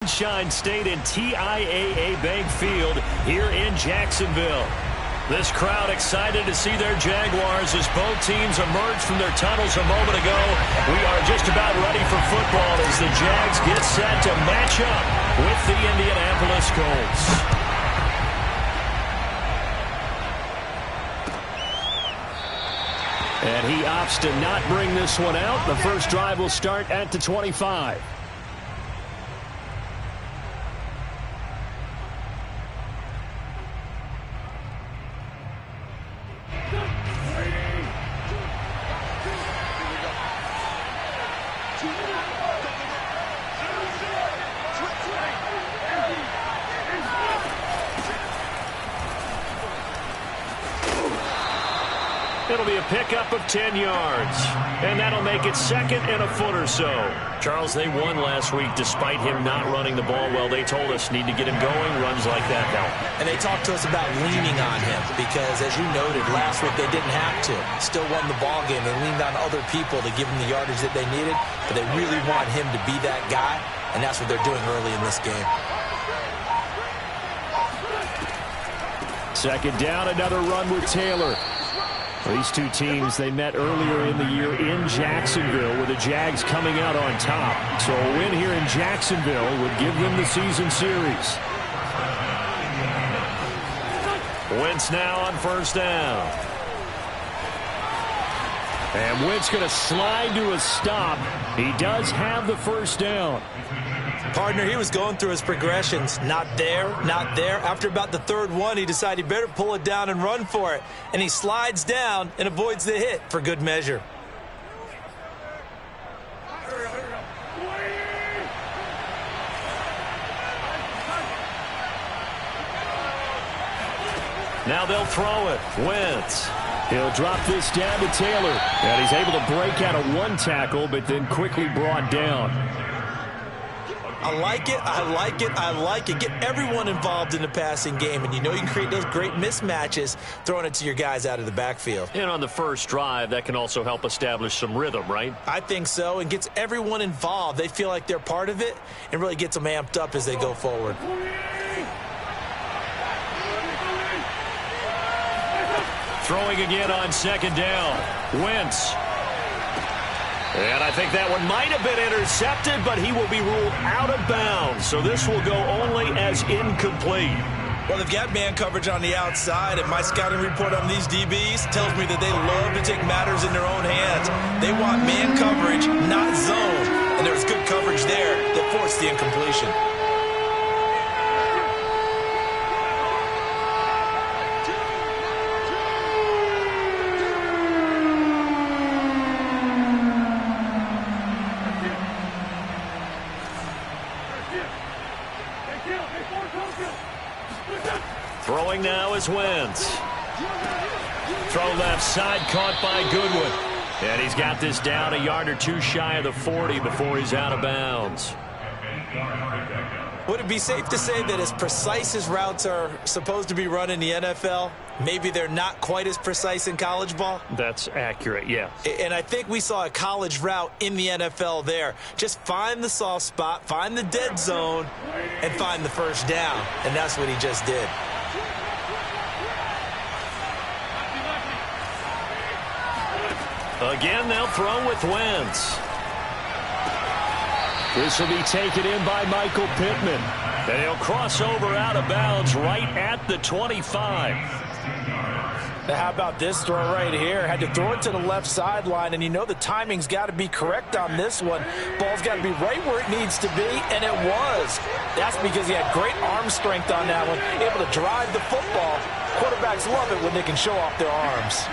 Sunshine State and TIAA Bank Field here in Jacksonville. This crowd excited to see their Jaguars as both teams emerged from their tunnels a moment ago. We are just about ready for football as the Jags get set to match up with the Indianapolis Colts. And he opts to not bring this one out. The first drive will start at the 25. It'll be a pickup of 10 yards. And that'll make it second and a foot or so. Charles, they won last week despite him not running the ball well. They told us need to get him going. Runs like that help. And they talked to us about leaning on him because, as you noted, last week they didn't have to. Still won the ball game. They leaned on other people to give them the yardage that they needed. But they really want him to be that guy. And that's what they're doing early in this game. Second down, another run with Taylor. These two teams, they met earlier in the year in Jacksonville with the Jags coming out on top. So a win here in Jacksonville would give them the season series. Wentz now on first down. And Wentz going to slide to a stop. He does have the first down. Partner, he was going through his progressions. Not there, not there. After about the third one, he decided he better pull it down and run for it. And he slides down and avoids the hit for good measure. Now they'll throw it. Wentz. He'll drop this down to Taylor. And he's able to break out of one tackle, but then quickly brought down. I like it, I like it, I like it. Get everyone involved in the passing game, and you know you can create those great mismatches throwing it to your guys out of the backfield. And on the first drive, that can also help establish some rhythm, right? I think so, and gets everyone involved. They feel like they're part of it and really gets them amped up as they go forward. Throwing again on second down. Wentz. And I think that one might have been intercepted, but he will be ruled out of bounds. So this will go only as incomplete. Well, they've got man coverage on the outside, and my scouting report on these DBs tells me that they love to take matters in their own hands. They want man coverage, not zone. And there was good coverage there that forced the incompletion. Throwing now is Wentz. Throw left side, caught by Goodwin. And he's got this down a yard or two shy of the 40 before he's out of bounds. Would it be safe to say that as precise as routes are supposed to be run in the NFL, maybe they're not quite as precise in college ball? That's accurate, yeah. And I think we saw a college route in the NFL there. Just find the soft spot, find the dead zone, and find the first down. And that's what he just did. Again, they'll throw with Wentz. This will be taken in by Michael Pittman. And he'll cross over out of bounds right at the 25. Now, how about this throw right here? Had to throw it to the left sideline, and you know the timing's got to be correct on this one. Ball's got to be right where it needs to be, and it was. That's because he had great arm strength on that one, able to drive the football. Quarterbacks love it when they can show off their arms.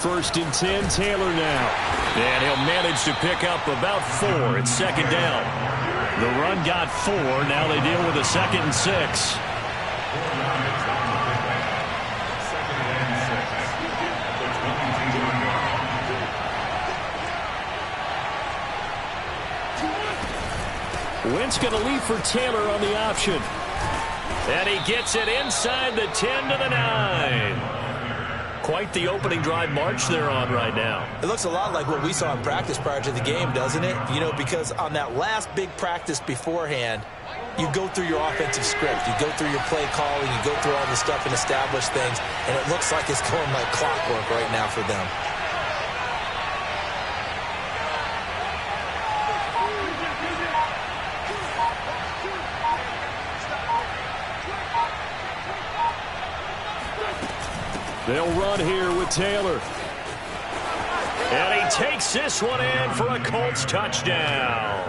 First and 10, Taylor now. And he'll manage to pick up about 4 at second down. The run got 4. Now they deal with a 2nd and 6. Wentz going to leave for Taylor on the option. And he gets it inside the 10 to the 9. Quite the opening drive march they're on right now. It looks a lot like what we saw in practice prior to the game, doesn't it? You know, because on that last big practice beforehand, you go through your offensive script. You go through your play calling. You go through all the stuff and establish things. And it looks like it's going like clockwork right now for them. They'll run here with Taylor. And he takes this one in for a Colts touchdown.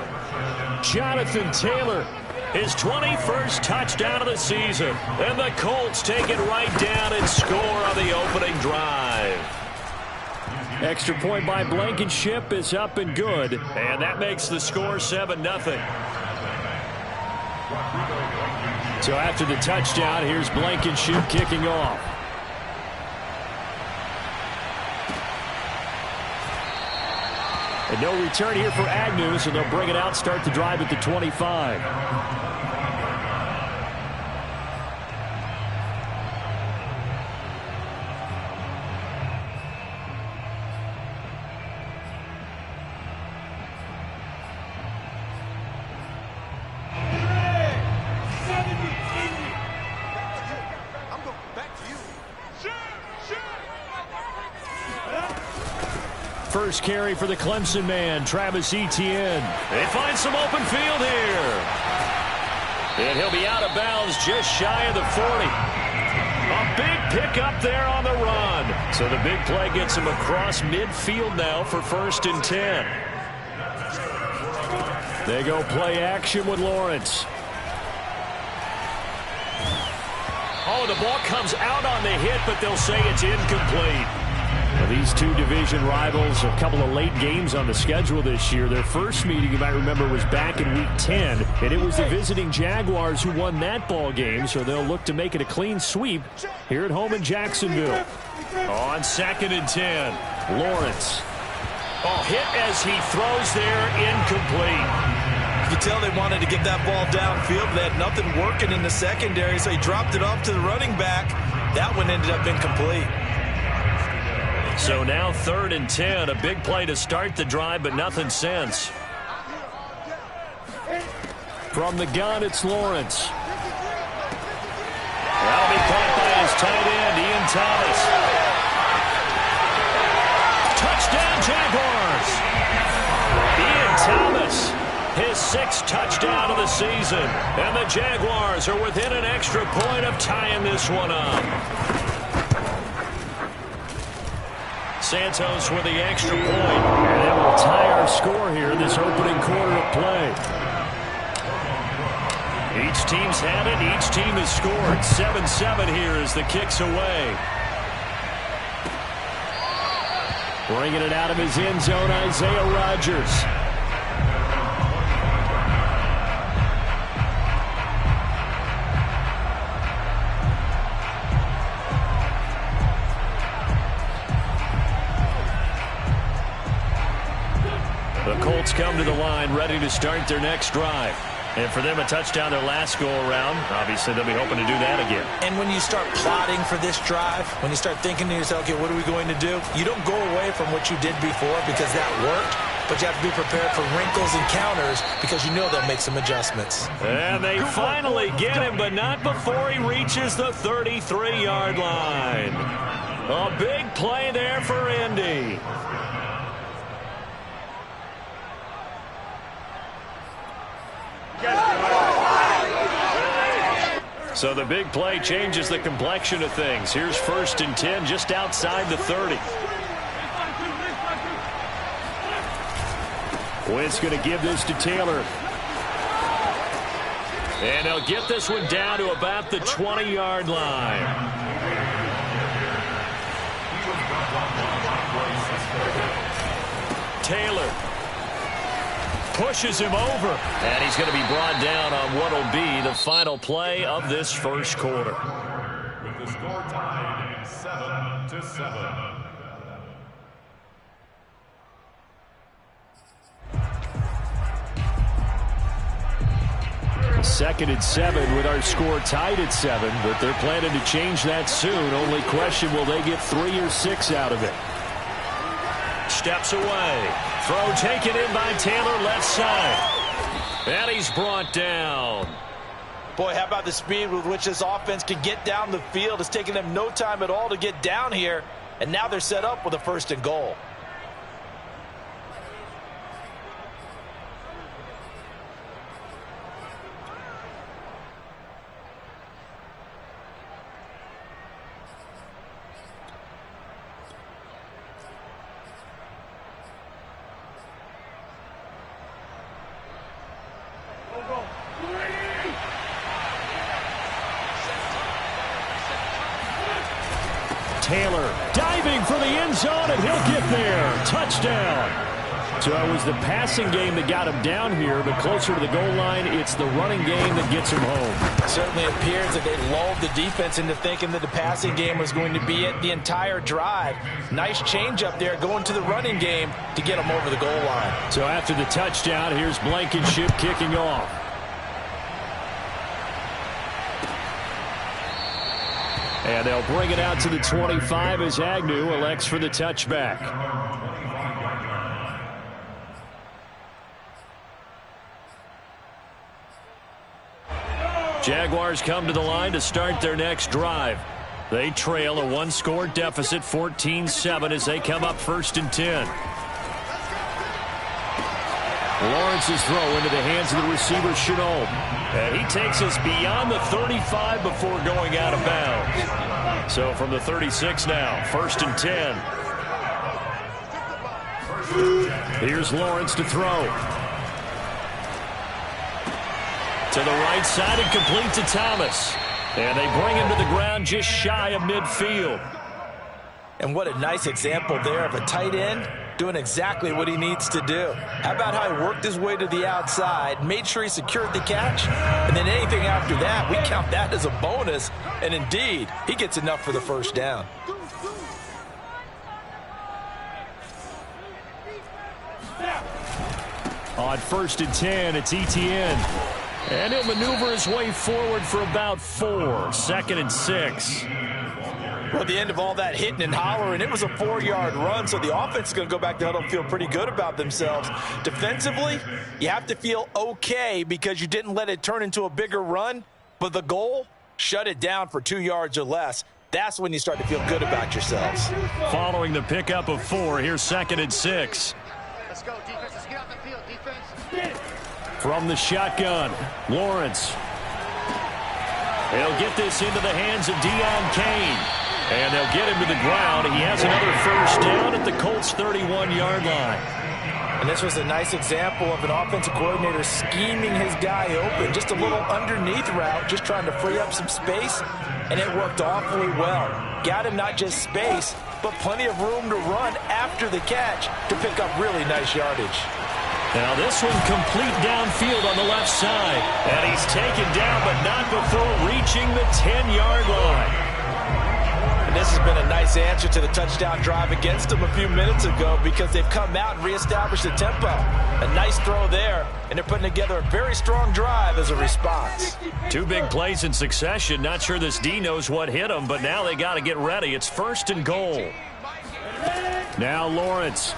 Jonathan Taylor, his 21st touchdown of the season. And the Colts take it right down and score on the opening drive. Extra point by Blankenship is up and good. And that makes the score 7-0. So after the touchdown, here's Blankenship kicking off. And no return here for Agnew, so they'll bring it out, start the drive at the 25. First carry for the Clemson man, Travis Etienne. They find some open field here. And he'll be out of bounds just shy of the 40. A big pickup there on the run. So the big play gets him across midfield now for 1st and 10. They go play action with Lawrence. Oh, the ball comes out on the hit, but they'll say it's incomplete. Well, these two division rivals, a couple of late games on the schedule this year. Their first meeting, you might remember, was back in Week 10, and it was the visiting Jaguars who won that ball game, so they'll look to make it a clean sweep here at home in Jacksonville. On 2nd and 10, Lawrence. Oh, hit as he throws there, incomplete. You could tell they wanted to get that ball downfield. They had nothing working in the secondary, so he dropped it off to the running back. That one ended up incomplete. So now 3rd and 10, a big play to start the drive, but nothing since. From the gun, it's Lawrence. That'll be caught by his tight end, Ian Thomas. Touchdown, Jaguars! Ian Thomas, his 6th touchdown of the season. And the Jaguars are within an extra point of tying this one up. Santos with the extra point. And that will tie our score here in this opening quarter of play. Each team's had it. Each team has scored. 7-7 here as the kick's away. Bringing it out of his end zone, Isaiah Rodgers. The Colts come to the line, ready to start their next drive. And for them, a touchdown their last go-around. Obviously, they'll be hoping to do that again. And when you start plotting for this drive, when you start thinking to yourself, okay, what are we going to do? You don't go away from what you did before because that worked, but you have to be prepared for wrinkles and counters because you know they'll make some adjustments. And they finally get him, but not before he reaches the 33-yard line. A big play there for Indy. So the big play changes the complexion of things. Here's 1st and 10 just outside the 30. Wentz going to give this to Taylor. And they'll get this one down to about the 20-yard line. Taylor pushes him over. And he's going to be brought down on what will be the final play of this first quarter. With the score tied 7-7. 2nd and 7 with our score tied at 7, but they're planning to change that soon. Only question, will they get 3 or 6 out of it? Steps away. Throw taken in by Taylor, left side. And he's brought down. Boy, how about the speed with which this offense can get down the field? It's taken them no time at all to get down here, and now they're set up with a 1st and goal. Taylor diving for the end zone, and he'll get there. Touchdown. So it was the passing game that got him down here, but closer to the goal line, it's the running game that gets him home. It certainly appears that they lulled the defense into thinking that the passing game was going to be it the entire drive. Nice change up there going to the running game to get him over the goal line. So after the touchdown, here's Blankenship kicking off. And they'll bring it out to the 25 as Agnew elects for the touchback. Jaguars come to the line to start their next drive. They trail a 1-score deficit, 14-7, as they come up 1st and 10. Lawrence's throw into the hands of the receiver, Chenault. And he takes us beyond the 35 before going out of bounds. So from the 36 now, 1st and 10. Here's Lawrence to throw. To the right side and complete to Thomas. And they bring him to the ground just shy of midfield. And what a nice example there of a tight end doing exactly what he needs to do. How about how he worked his way to the outside, made sure he secured the catch, and then anything after that, we count that as a bonus. And indeed, he gets enough for the 1st down. On 1st and 10, it's Etienne. And he'll maneuver his way forward for about 4. 2nd and 6. Well, at the end of all that hitting and hollering, it was a 4-yard run, so the offense is going to go back to huddle and feel pretty good about themselves. Defensively, you have to feel okay because you didn't let it turn into a bigger run, but the goal, shut it down for 2 yards or less. That's when you start to feel good about yourselves. Following the pickup of 4, here's 2nd and 6. Let's go, defense. Let's get out the field, defense. From the shotgun, Lawrence. He'll get this into the hands of Deion Kane. And they'll get him to the ground. He has another 1st down at the Colts' 31-yard line. And this was a nice example of an offensive coordinator scheming his guy open. Just a little underneath route, just trying to free up some space. And it worked awfully well. Got him not just space, but plenty of room to run after the catch to pick up really nice yardage. Now this one complete downfield on the left side. And he's taken down, but not before reaching the 10-yard line. And this has been a nice answer to the touchdown drive against them a few minutes ago because they've come out and reestablished the tempo. A nice throw there, and they're putting together a very strong drive as a response. 2 big plays in succession. Not sure this D knows what hit him, but now they got to get ready. It's 1st and goal. Now Lawrence.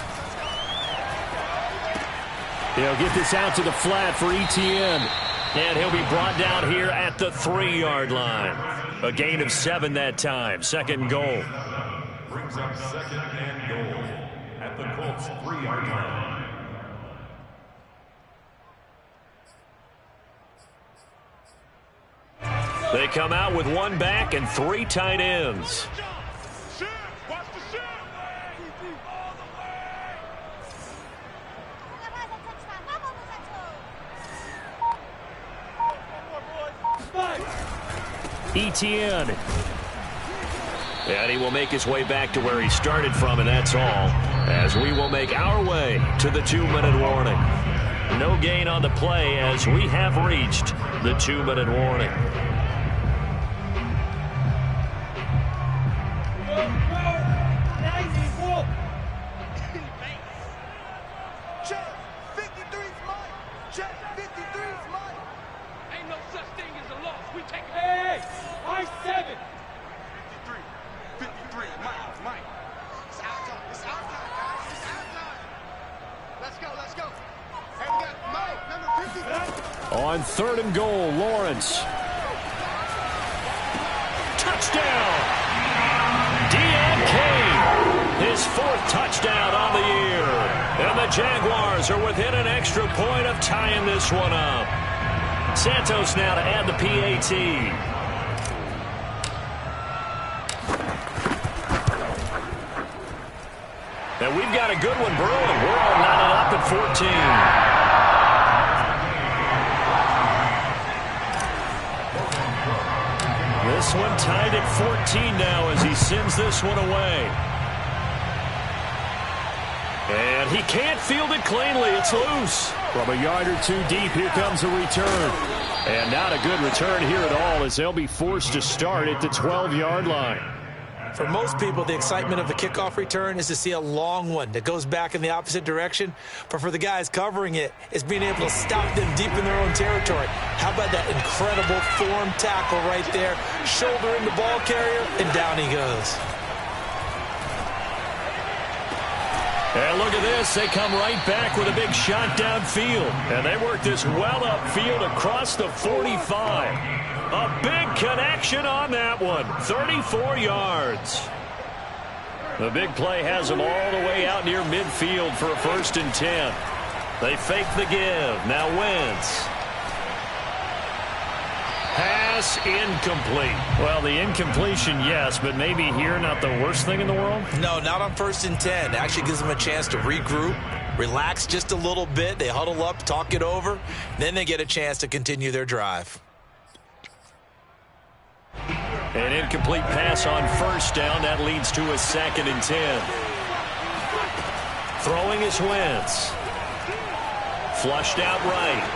He'll get this out to the flat for Etienne. And he'll be brought down here at the 3-yard line. A gain of 7 that time. 2nd and goal. Brings up 2nd and goal at the Colts' 3-yard line. They come out with 1 back and 3 tight ends. Etienne. And he will make his way back to where he started from, and that's all. As we will make our way to the 2-minute warning. No gain on the play as we have reached the 2-minute warning. Check, 53's mine. Check, 53's mine. Ain't no such thing as a loss. We take it. Hey, I-7. 53 Mike. It's our time. It's our time, guys. It's our time. Let's go. Hey, we got Mike, number 53. On 3rd and goal, Lawrence. Touchdown! Deon Cain, his 4th touchdown on the year. And the Jaguars are within an extra point of tying this one up. Santos now to add the PAT. And we've got a good one brewing. We're all knotted up at 14. This one tied at 14 now as he sends this one away. And he can't field it cleanly. It's loose. From a yard or 2 deep, here comes a return. And not a good return here at all as they'll be forced to start at the 12-yard line. For most people, the excitement of the kickoff return is to see a long one that goes back in the opposite direction. But for the guys covering it, it's being able to stop them deep in their own territory. How about that incredible form tackle right there? Shoulder in the ball carrier, and down he goes. And look at this. They come right back with a big shot downfield. And they work this well upfield across the 45. A big connection on that one. 34 yards. The big play has them all the way out near midfield for a 1st and 10. They fake the give. Now Wentz. Pass incomplete. Well, the incompletion, yes, but maybe here not the worst thing in the world? No, not on 1st and 10. It actually gives them a chance to regroup, relax just a little bit. They huddle up, talk it over. Then they get a chance to continue their drive. An incomplete pass on 1st down. That leads to a 2nd and 10. Throwing is Wentz. Flushed out right.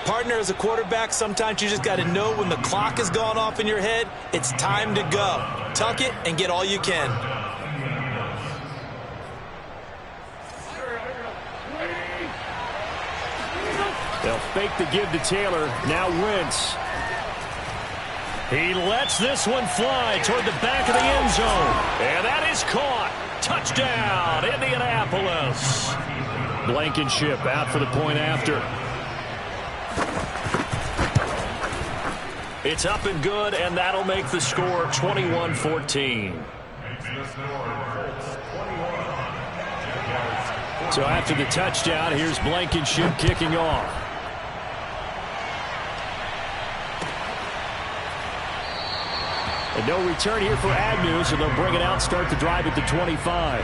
Partner, as a quarterback, sometimes you just got to know when the clock has gone off in your head, it's time to go. Tuck it and get all you can. They'll fake the give to Taylor. Now Wentz. He lets this one fly toward the back of the end zone. And that is caught. Touchdown, Indianapolis. Blankenship out for the point after. It's up and good, and that'll make the score 21-14. So after the touchdown, here's Blankenship kicking off. And no return here for Agnew, so they'll bring it out, start the drive at the 25.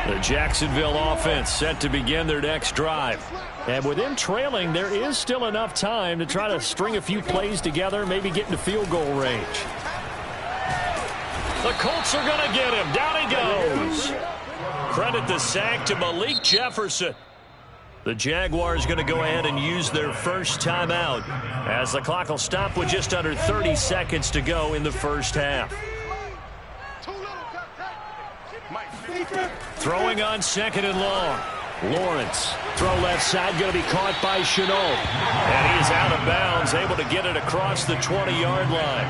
The Jacksonville offense set to begin their next drive. And with them trailing, there is still enough time to try to string a few plays together, maybe get into field goal range. The Colts are going to get him. Down he goes. Credit the sack to Malik Jefferson. The Jaguars going to go ahead and use their first timeout as the clock will stop with just under 30 seconds to go in the first half. Throwing on 2nd and long. Lawrence. Throw left side, going to be caught by Chenault. And he is out of bounds, able to get it across the 20-yard line.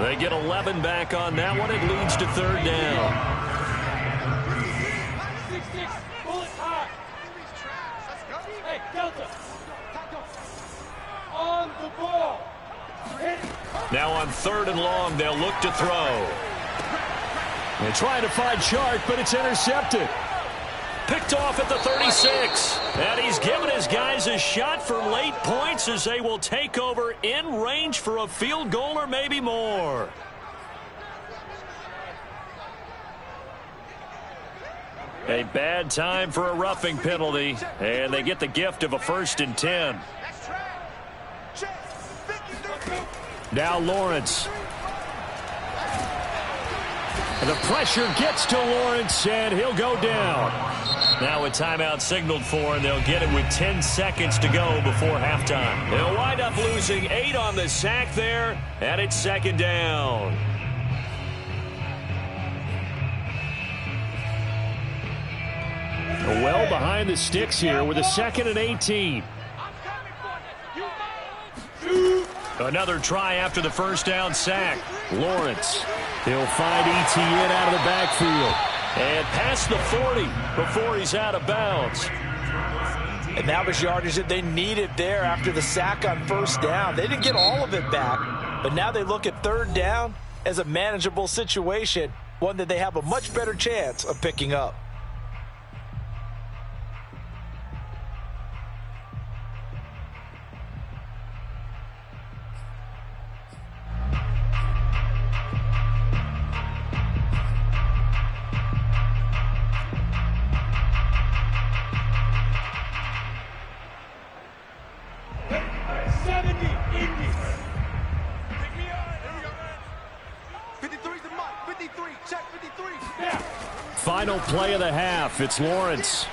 They get 11 back on that one. It leads to 3rd down. 6-6, bullet high. Hey, Delta. On the ball. Now on 3rd and long, they'll look to throw. They're trying to find Chark, but it's intercepted. Picked off at the 36. And he's given his guys a shot for late points as they will take over in range for a field goal or maybe more. A bad time for a roughing penalty. And they get the gift of a 1st and 10. Now Lawrence. The pressure gets to Lawrence, and he'll go down. Now a timeout signaled for, and they'll get it with 10 seconds to go before halftime. They'll wind up losing 8 on the sack there, and it's second down. Well behind the sticks here with a 2nd and 18. Another try after the first down sack. Lawrence. He'll find Etienne out of the backfield. And past the 40 before he's out of bounds. And that was yardage that they needed there after the sack on first down. They didn't get all of it back, but now they look at third down as a manageable situation, one that they have a much better chance of picking up. Final play of the half. It's Lawrence.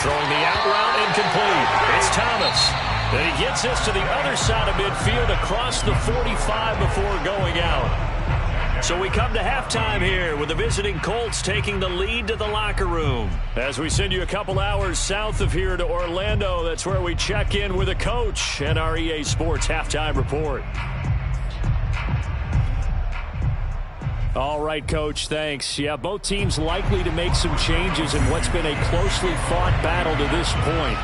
Throwing the out route incomplete. It's Thomas. And he gets this to the other side of midfield across the 45 before going out. So we come to halftime here with the visiting Colts taking the lead to the locker room. As we send you a couple hours south of here to Orlando, that's where we check in with a coach and our EA Sports halftime report. All right, Coach, thanks. Yeah, both teams likely to make some changes in what's been a closely fought battle to this point.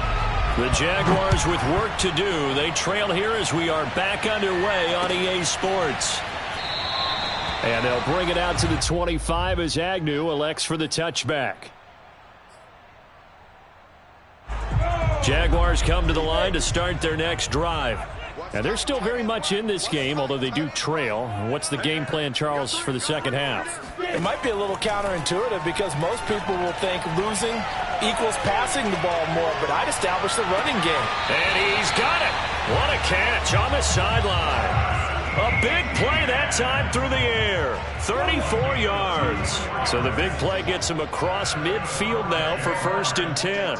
The Jaguars with work to do. They trail here as we are back underway on EA Sports. And they'll bring it out to the 25 as Agnew elects for the touchback. Jaguars come to the line to start their next drive. And they're still very much in this game, although they do trail. What's the game plan, Charles, for the second half? It might be a little counterintuitive because most people will think losing equals passing the ball more, but I'd establish the running game. And he's got it. What a catch on the sideline. A big play that time through the air. 34 yards. So the big play gets him across midfield now for 1st and 10.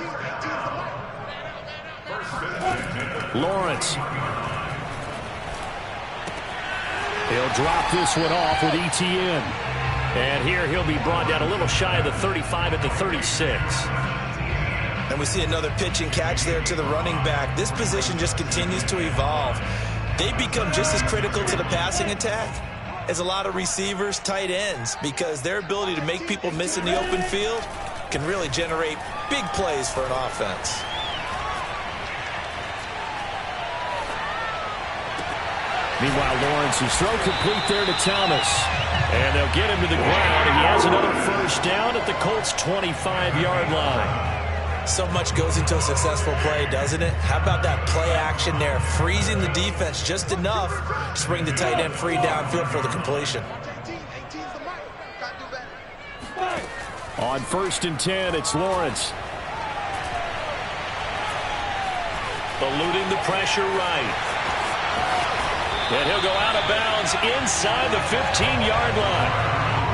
Lawrence. He'll drop this one off with Etienne. And here he'll be brought down a little shy of the 35 at the 36. And we see another pitch and catch there to the running back. This position just continues to evolve. They become just as critical to the passing attack as a lot of receivers, tight ends, because their ability to make people miss in the open field can really generate big plays for an offense. Meanwhile, Lawrence's throw complete there to Thomas. And they'll get him to the ground. He has another first down at the Colts' 25-yard line. So much goes into a successful play, doesn't it? How about that play action there? Freezing the defense just enough to bring the tight end free downfield for the completion. On 1st and 10, it's Lawrence. Eluding the pressure right. And he'll go out of bounds inside the 15-yard line.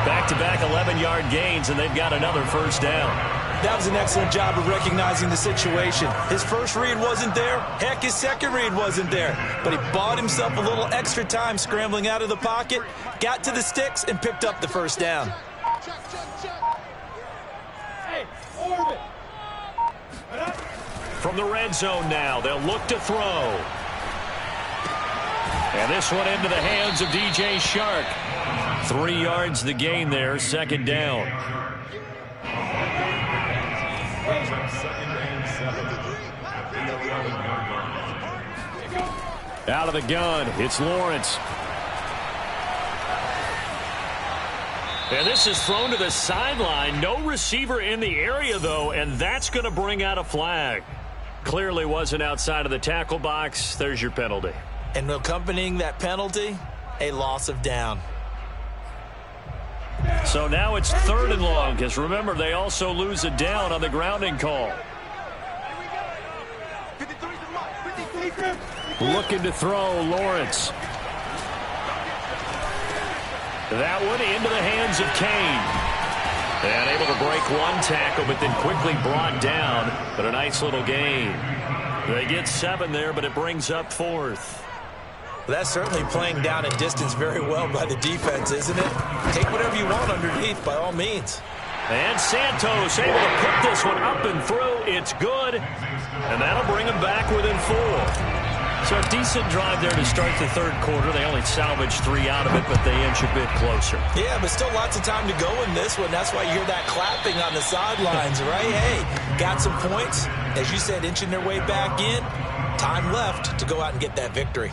Back-to-back 11-yard gains, and they've got another first down. That was an excellent job of recognizing the situation. His first read wasn't there. Heck, his second read wasn't there. But he bought himself a little extra time scrambling out of the pocket, got to the sticks, and picked up the first down. From the red zone now, they'll look to throw. And this one into the hands of DJ Shark. 3 yards the gain there, second down. Out of the gun, it's Lawrence. And this is thrown to the sideline. No receiver in the area, though, and that's going to bring out a flag. Clearly wasn't outside of the tackle box. There's your penalty. And accompanying that penalty, a loss of down. So now it's 3rd and long, because remember, they also lose a down on the grounding call. Looking to throw, Lawrence. That one into the hands of Kane. And able to break one tackle, but then quickly brought down. But a nice little gain. They get 7 there, but it brings up 4th. Well, that's certainly playing down and distance very well by the defense, isn't it? Take whatever you want underneath, by all means. And Santos able to put this one up and through. It's good. And that'll bring them back within 4. So a decent drive there to start the third quarter. They only salvaged 3 out of it, but they inch a bit closer. Yeah, but still lots of time to go in this one. That's why you hear that clapping on the sidelines, right? Hey, got some points. As you said, inching their way back in. Time left to go out and get that victory.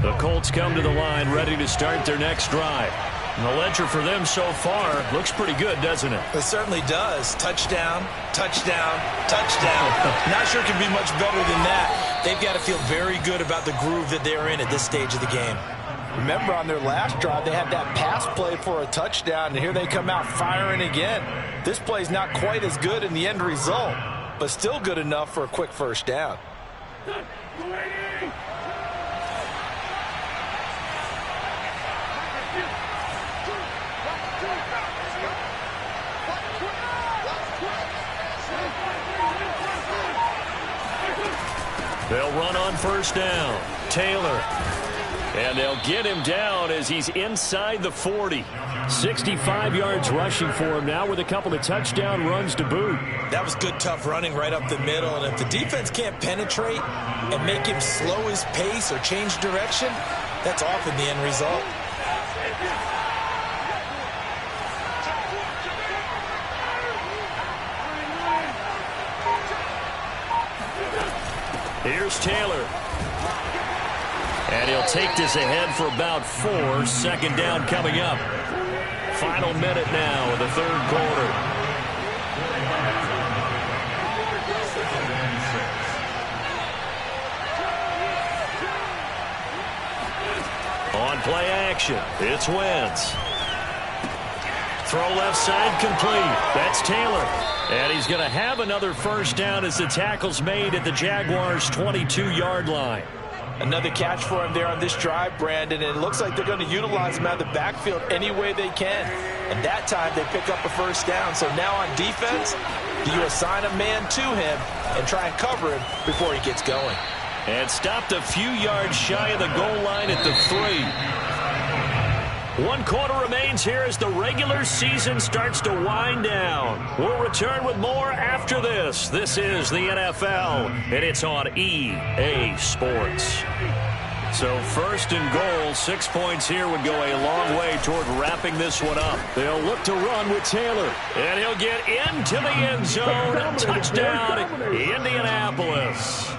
The Colts come to the line ready to start their next drive. And the ledger for them so far looks pretty good, doesn't it? It certainly does. Touchdown, touchdown, touchdown. Not sure it can be much better than that. They've got to feel very good about the groove that they're in at this stage of the game. Remember, on their last drive, they had that pass play for a touchdown, and here they come out firing again. This play's not quite as good in the end result, but still good enough for a quick first down. They'll run on first down. Taylor. And they'll get him down as he's inside the 40. 65 yards rushing for him now with a couple of touchdown runs to boot. That was good, tough running right up the middle. And if the defense can't penetrate and make him slow his pace or change direction, that's often the end result. Here's Taylor. And he'll take this ahead for about 4. Second down coming up. Final minute now of the third quarter. On play action, it's Wentz. Throw left side complete. That's Taylor. And he's going to have another first down as the tackle's made at the Jaguars' 22-yard line. Another catch for him there on this drive, Brandon, and it looks like they're going to utilize him out of the backfield any way they can. And that time they pick up a first down. So now on defense, do you assign a man to him and try and cover him before he gets going? And stopped a few yards shy of the goal line at the 3. 1 quarter remains here as the regular season starts to wind down. We'll return with more after this. This is the NFL, and it's on EA Sports. So first and goal, 6 points here would go a long way toward wrapping this one up. They'll look to run with Taylor, and he'll get into the end zone. Touchdown, Indianapolis.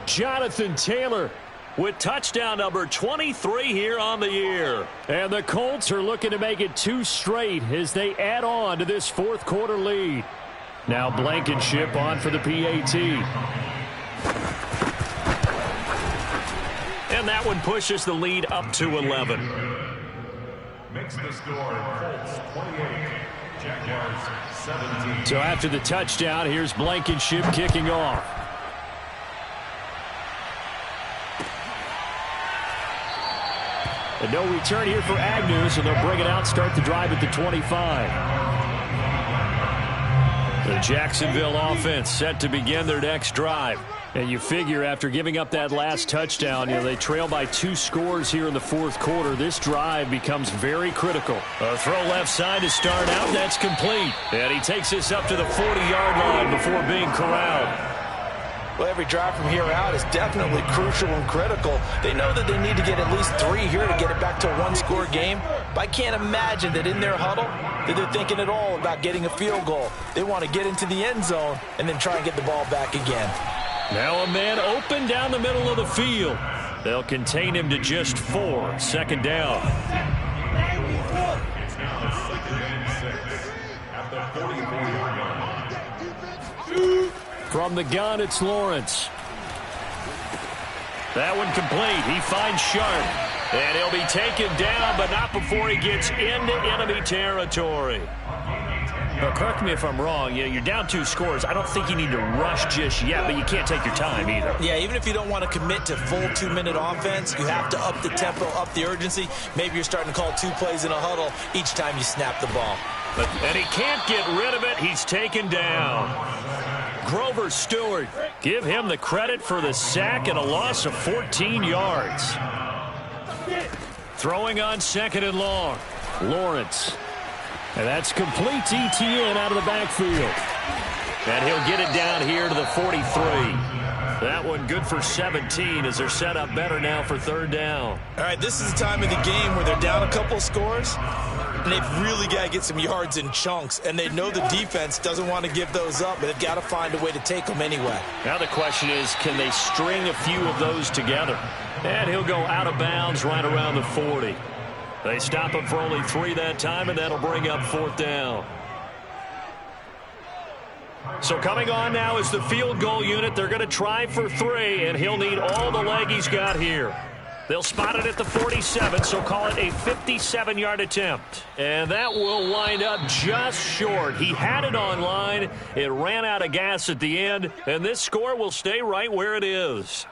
Jonathan Taylor with touchdown number 23 here on the year. And the Colts are looking to make it 2 straight as they add on to this fourth quarter lead. Now Blankenship on for the PAT. And that one pushes the lead up to 11. Makes the score Colts 28, Jaguars 17. So after the touchdown, here's Blankenship kicking off. And no return here for Agnew, so they'll bring it out, start the drive at the 25. The Jacksonville offense set to begin their next drive. And you figure after giving up that last touchdown, they trail by 2 scores here in the fourth quarter. This drive becomes very critical. A throw left side to start out, that's complete. And he takes this up to the 40-yard line before being corralled. Well, every drive from here out is definitely crucial and critical. They know that they need to get at least 3 here to get it back to a 1-score game. But I can't imagine that in their huddle that they're thinking at all about getting a field goal. They want to get into the end zone and then try and get the ball back again. Now a man open down the middle of the field. They'll contain him to just 4. Second down. It's now 2nd and 6 at the 44-yard line. From the gun, it's Lawrence. That one complete. He finds Sharp. And he'll be taken down, but not before he gets into enemy territory. But correct me if I'm wrong. You're down 2 scores. I don't think you need to rush just yet, but you can't take your time either. Yeah, even if you don't want to commit to full 2-minute offense, you have to up the tempo, up the urgency. Maybe you're starting to call 2 plays in a huddle each time you snap the ball. And he can't get rid of it. He's taken down. Grover Stewart, give him the credit for the sack and a loss of 14 yards. Throwing on 2nd and long. Lawrence. And that's complete to Etienne out of the backfield. And he'll get it down here to the 43. That one good for 17 as they're set up better now for 3rd down. All right, this is the time of the game where they're down a couple of scores, and they've really got to get some yards in chunks, and they know the defense doesn't want to give those up, but they've got to find a way to take them anyway. Now the question is, can they string a few of those together? And he'll go out of bounds right around the 40. They stop him for only 3 that time, and that'll bring up 4th down. So coming on now is the field goal unit. They're going to try for 3, and he'll need all the leg he's got here. They'll spot it at the 47, so call it a 57-yard attempt. And that will wind up just short. He had it on line. It ran out of gas at the end, and this score will stay right where it is.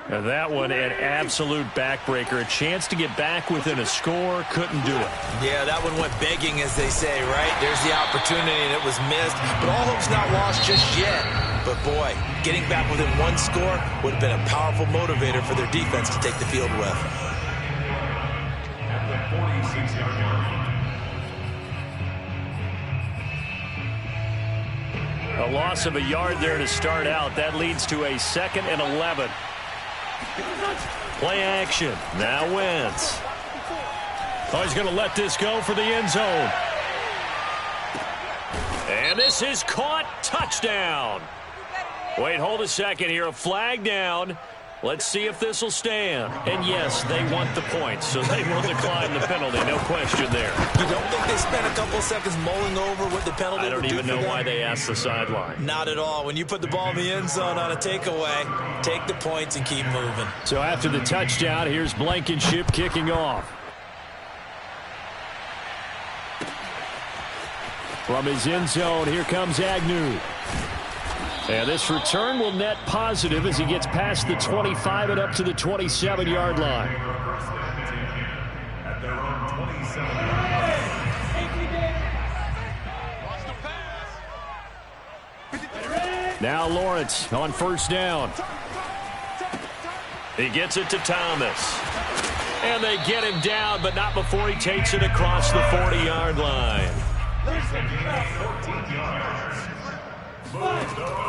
And that one, an absolute backbreaker. A chance to get back within a score, couldn't do it. Yeah, that one went begging, as they say, right? There's the opportunity, and it was missed. But all hope's not lost just yet. But, boy, getting back within 1 score would have been a powerful motivator for their defense to take the field with. At the 46-yard line. A loss of a yard there to start out. That leads to a 2nd and 11. Play action. Now Wentz. Oh, he's going to let this go for the end zone. And this is caught. Touchdown. Wait, hold a second here. A flag down. Let's see if this will stand. And yes, they want the points, so they will decline the penalty. No question there. You don't think they spent a couple seconds mulling over what the penalty would do? I don't even know why they asked the sideline. Not at all. When you put the ball in the end zone on a takeaway, take the points and keep moving. So after the touchdown, here's Blankenship kicking off. From his end zone, here comes Agnew. And this return will net positive as he gets past the 25 and up to the 27-yard line. At their own 27. Now Lawrence on 1st down. He gets it to Thomas. And they get him down, but not before he takes it across the 40-yard line.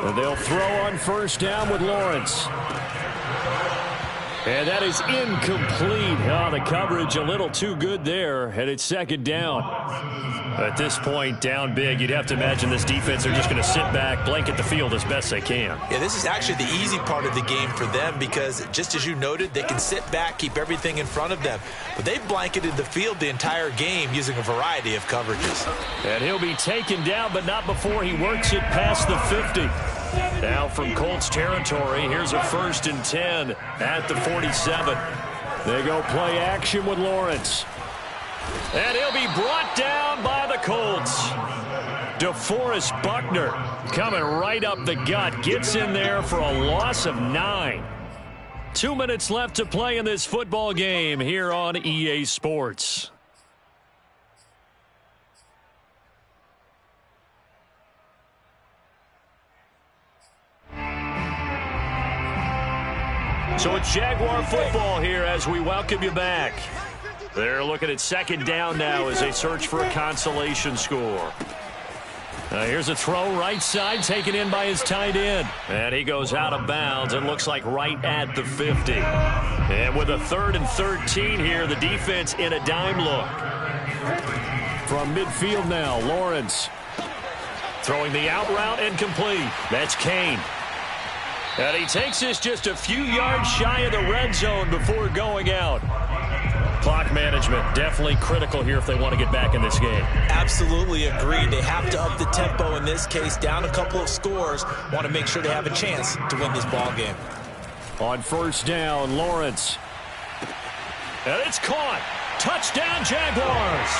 And they'll throw on 1st down with Lawrence. And that is incomplete. Oh, the coverage a little too good there, and it's 2nd down. At this point, down big, you'd have to imagine this defense are just going to sit back, blanket the field as best they can. Yeah, this is actually the easy part of the game for them because, just as you noted, they can sit back, keep everything in front of them. But they've blanketed the field the entire game using a variety of coverages. And he'll be taken down, but not before he works it past the 50. Now from Colts territory, here's a 1st and 10 at the 47. They go play action with Lawrence. And he'll be brought down by the Colts. DeForest Buckner coming right up the gut. Gets in there for a loss of 9. 2 minutes left to play in this football game here on EA Sports. So it's Jaguar football here as we welcome you back. They're looking at 2nd down now as they search for a consolation score. Here's a throw right side taken in by his tight end. And he goes out of bounds. It looks like right at the 50. And with a 3rd and 13 here, the defense in a dime look. From midfield now, Lawrence. Throwing the out route and complete. That's Kane. And he takes this just a few yards shy of the red zone before going out. Clock management definitely critical here if they want to get back in this game. Absolutely agreed. They have to up the tempo in this case. Down a couple of scores. Want to make sure they have a chance to win this ball game. On 1st down, Lawrence. And it's caught. Touchdown, Jaguars.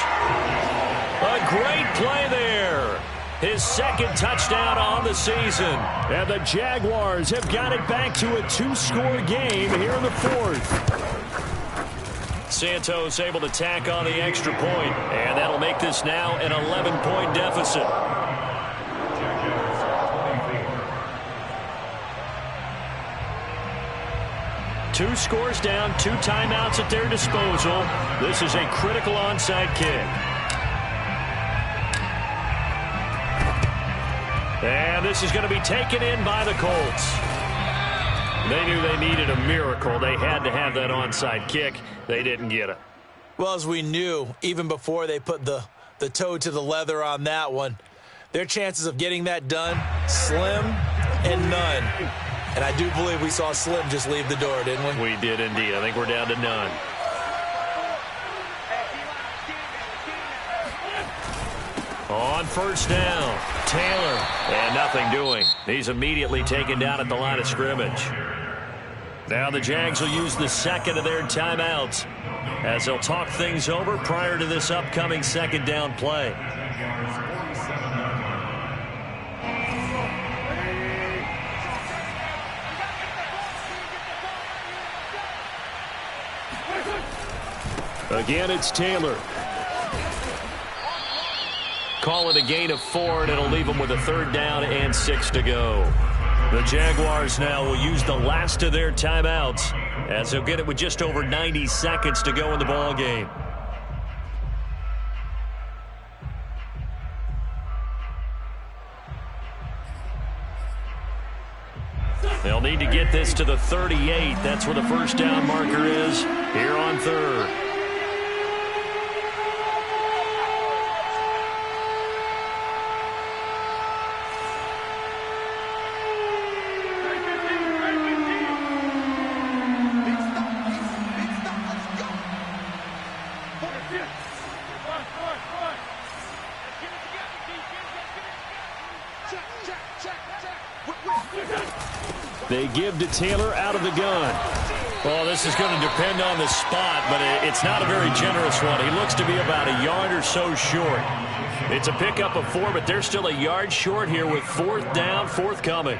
A great play there. his second touchdown on the season. And the Jaguars have got it back to a two-score game here in the fourth. Santos able to tack on the extra point, and that'll make this now an 11-point deficit. Two scores down, 2 timeouts at their disposal. This is a critical onside kick. And this is going to be taken in by the Colts. They knew they needed a miracle. They had to have that onside kick. They didn't get it. Well, as we knew, even before they put the toe to the leather on that one, their chances of getting that done, slim and none. And I do believe we saw Slim just leave the door, didn't we? We did indeed. I think we're down to none. On first down, Taylor, and nothing doing. He's immediately taken down at the line of scrimmage. Now the Jags will use the second of their timeouts as they'll talk things over prior to this upcoming second down play. Again, it's Taylor. Call it a gain of 4, and it'll leave them with a 3rd down and 6 to go. The Jaguars now will use the last of their timeouts as they'll get it with just over 90 seconds to go in the ball game. They'll need to get this to the 38. That's where the first down marker is here on 3rd. They give to Taylor out of the gun. Well, this is going to depend on the spot, but it's not a very generous one. He looks to be about a yard or so short. It's a pickup of 4, but they're still a yard short here with 4th down, forthcoming.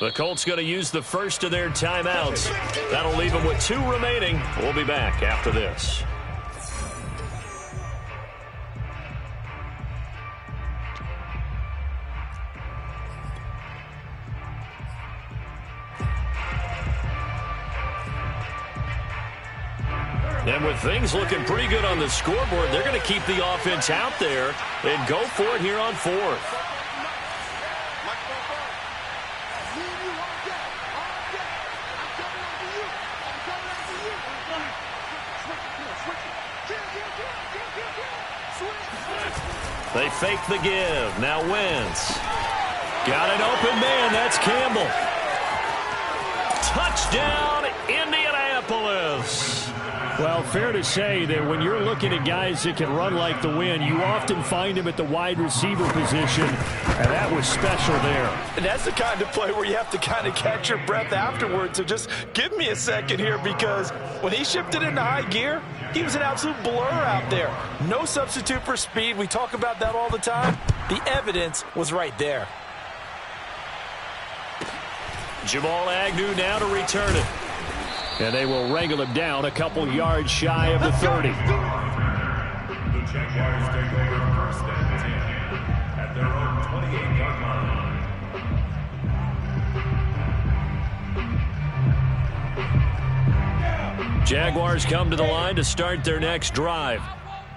The Colts going to use the first of their timeouts. That'll leave them with 2 remaining. We'll be back after this. And with things looking pretty good on the scoreboard, they're going to keep the offense out there and go for it here on 4th. They fake the give. Now Wentz. Got an open man. That's Campbell. Touchdown, Indianapolis. Well, fair to say that when you're looking at guys that can run like the wind, you often find them at the wide receiver position, and that was special there. And that's the kind of play where you have to kind of catch your breath afterwards. So just give me a second here, because when he shifted into high gear, he was an absolute blur out there. No substitute for speed. We talk about that all the time. The evidence was right there. Jamal Agnew now to return it. And they will wrangle him down a couple yards shy of the 30. The Jaguars take over 1st and 10 at their own 28-yard line. Jaguars come to the line to start their next drive.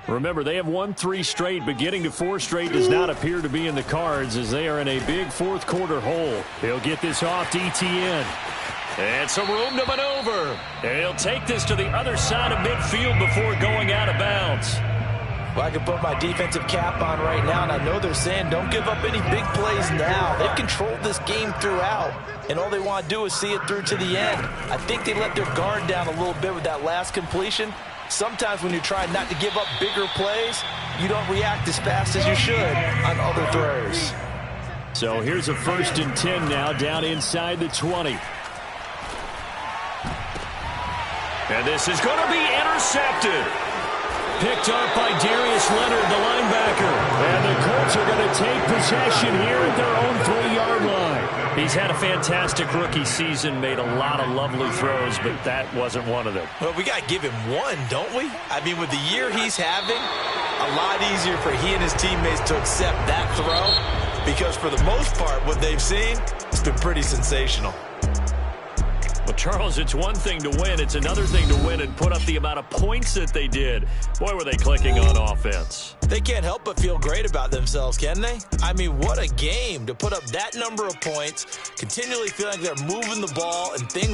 Remember, they have won 3 straight, but getting to 4 straight does not appear to be in the cards as they are in a big 4th quarter hole. He'll get this off to ETN. And some room to maneuver. And he'll take this to the other side of midfield before going out of bounds. Well, I can put my defensive cap on right now, and I know they're saying don't give up any big plays now. They've controlled this game throughout, and all they want to do is see it through to the end. I think they let their guard down a little bit with that last completion. Sometimes when you're trying not to give up bigger plays, you don't react as fast as you should on other throws. So here's a 1st and 10 now, down inside the 20. And this is going to be intercepted. Picked up by Darius Leonard, the linebacker. And the Colts are going to take possession here at their own 3-yard line. He's had a fantastic rookie season, made a lot of lovely throws, but that wasn't one of them. Well, we got to give him one, don't we? I mean, with the year he's having, a lot easier for he and his teammates to accept that throw, because for the most part, what they've seen, it's been pretty sensational. Well, Charles, it's one thing to win. It's another thing to win and put up the amount of points that they did. Boy, were they clicking on offense. They can't help but feel great about themselves, can they? I mean, what a game to put up that number of points, continually feeling like they're moving the ball and things